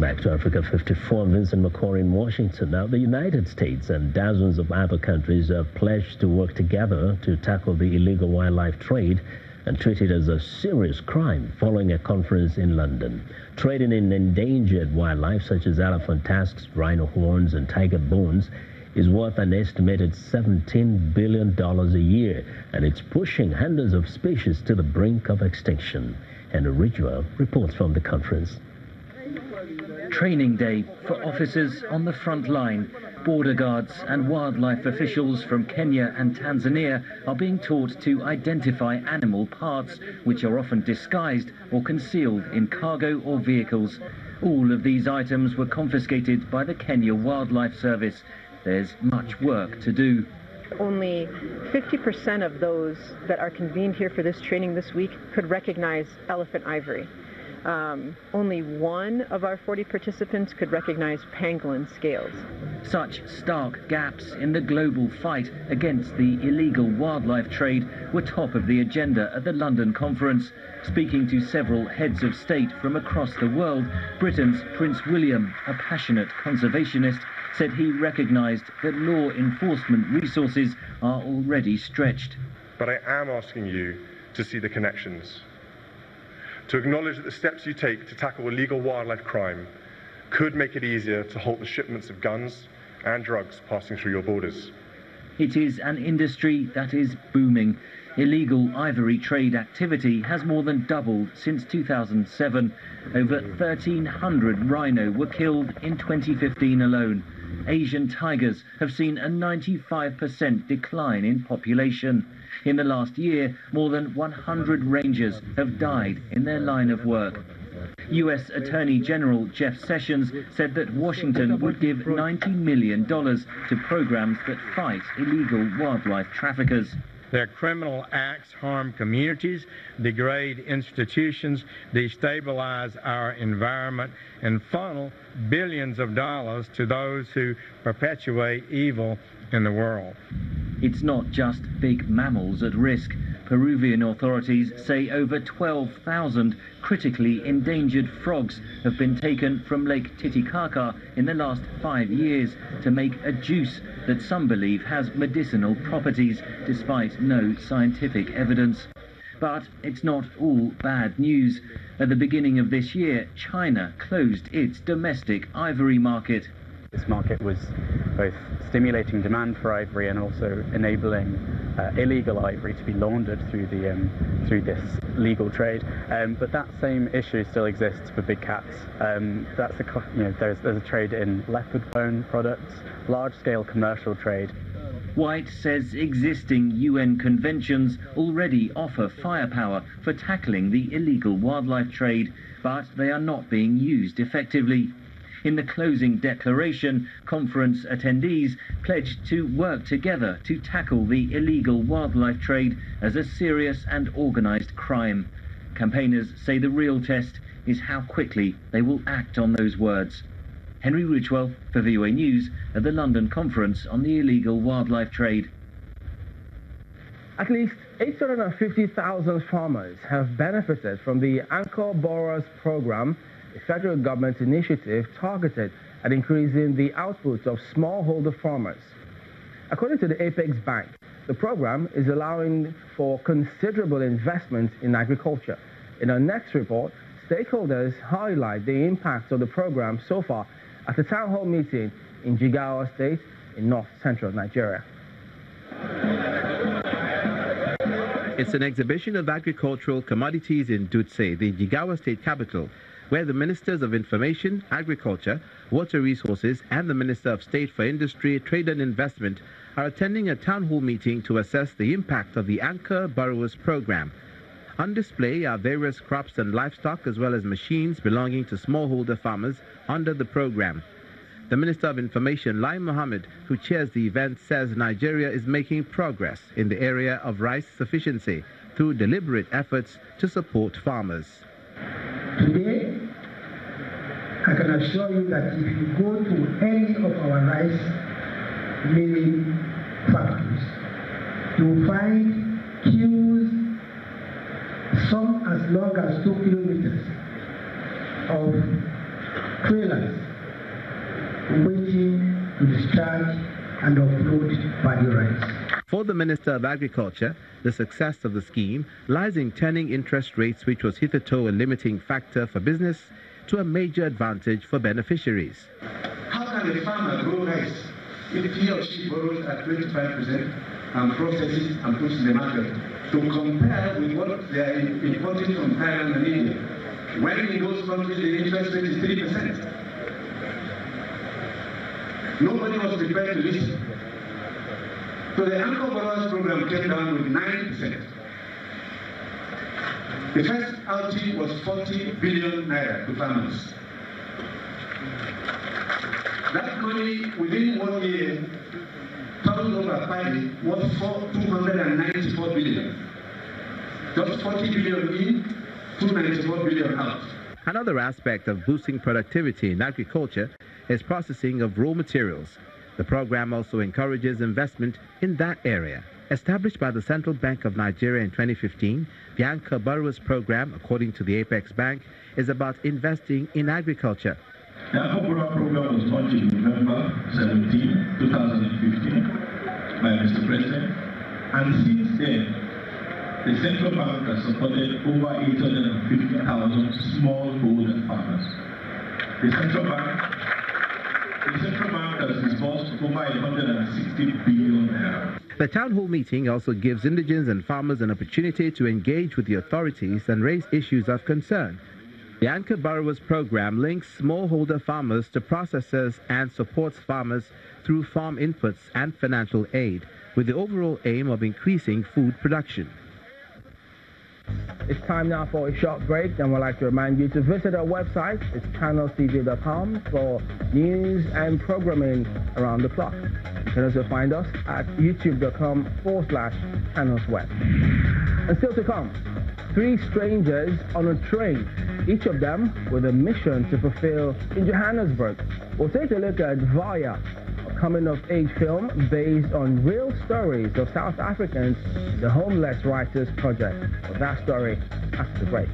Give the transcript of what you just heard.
back to Africa54. Vincent McCoy in Washington. Now, the United States and dozens of other countries have pledged to work together to tackle the illegal wildlife trade and treat it as a serious crime following a conference in London. Trading in endangered wildlife such as elephant tusks, rhino horns and tiger bones is worth an estimated $17 billion a year, and it's pushing hundreds of species to the brink of extinction. And a ritual reports from the conference. Training day for officers on the front line. Border guards and wildlife officials from Kenya and Tanzania are being taught to identify animal parts, which are often disguised or concealed in cargo or vehicles. All of these items were confiscated by the Kenya Wildlife Service. There's much work to do. Only 50% of those that are convened here for this training this week could recognize elephant ivory. Only one of our 40 participants could recognize pangolin scales. Such stark gaps in the global fight against the illegal wildlife trade were top of the agenda at the London conference. Speaking to several heads of state from across the world, Britain's Prince William, a passionate conservationist, said he recognised that law enforcement resources are already stretched. But I am asking you to see the connections, to acknowledge that the steps you take to tackle illegal wildlife crime could make it easier to halt the shipments of guns and drugs passing through your borders. It is an industry that is booming. Illegal ivory trade activity has more than doubled since 2007. Over 1,300 rhino were killed in 2015 alone. Asian tigers have seen a 95% decline in population. In the last year, more than 100 rangers have died in their line of work. U.S. Attorney General Jeff Sessions said that Washington would give $90 million to programs that fight illegal wildlife traffickers. Their criminal acts harm communities, degrade institutions, destabilize our environment, and funnel billions of dollars to those who perpetuate evil in the world. It's not just big mammals at risk. Peruvian authorities say over 12,000 critically endangered frogs have been taken from Lake Titicaca in the last 5 years to make a juice that some believe has medicinal properties, despite no scientific evidence. But it's not all bad news. At the beginning of this year, China closed its domestic ivory market. This market was both stimulating demand for ivory and also enabling illegal ivory to be laundered through this legal trade. But that same issue still exists for big cats. There's a trade in leopard bone products, large-scale commercial trade. White says existing UN conventions already offer firepower for tackling the illegal wildlife trade, but they are not being used effectively. In the closing declaration, conference attendees pledged to work together to tackle the illegal wildlife trade as a serious and organised crime. Campaigners say the real test is how quickly they will act on those words. Henry Ridgwell for VOA News at the London Conference on the Illegal Wildlife Trade. At least 850,000 farmers have benefited from the Anchor Borrowers Program, a federal government initiative targeted at increasing the output of smallholder farmers. According to the Apex Bank, the program is allowing for considerable investment in agriculture. In our next report, stakeholders highlight the impact of the program so far at a town hall meeting in Jigawa State in north-central Nigeria. It's an exhibition of agricultural commodities in Dutse, the Jigawa State capital, where the Ministers of Information, Agriculture, Water Resources and the Minister of State for Industry, Trade and Investment are attending a town hall meeting to assess the impact of the Anchor Borrowers Program. On display are various crops and livestock as well as machines belonging to smallholder farmers under the program. The Minister of Information, Lai Mohammed, who chairs the event, says Nigeria is making progress in the area of rice sufficiency through deliberate efforts to support farmers. Today, I can assure you that if you go to any of our rice milling factories, you'll find queues, some as long as 2 kilometers, of trailers waiting to discharge and upload paddy rice. For the Minister of Agriculture, the success of the scheme lies in turning interest rates, which was hitherto a limiting factor for business, to a major advantage for beneficiaries. How can a farmer grow rice if he or she borrows at 25% and processes and puts in the market to compare with what they are importing from Thailand and India, when in those countries the interest rate is 3%? Nobody was prepared to listen. So the Anchor Borrowers program came down with 9%. The first outing was 40 billion naira to farmers. That money within 1 year, turned over paddy, was 294 billion. Just 40 billion in, 294 billion out. Another aspect of boosting productivity in agriculture is processing of raw materials. The program also encourages investment in that area. Established by the Central Bank of Nigeria in 2015, the Anchor Borrowers program, according to the Apex Bank, is about investing in agriculture. The Anchor Borrower program was launched in November 17, 2015 by Mr. President, and since then, the Central Bank has supported over 850,000 smallholder farmers. The Central Bank has disbursed over 160 billion naira. The town hall meeting also gives indigents and farmers an opportunity to engage with the authorities and raise issues of concern. The Anchor Borrowers program links smallholder farmers to processors and supports farmers through farm inputs and financial aid, with the overall aim of increasing food production. It's time now for a short break, and we'd like to remind you to visit our website. It's channelstv.com for news and programming around the clock. You can also find us at youtube.com/channelsweb. And still to come, 3 strangers on a train, each of them with a mission to fulfill in Johannesburg. We'll take a look at Vaya, a coming-of-age film based on real stories of South Africans in the Homeless Writers Project. Well, that story after the break.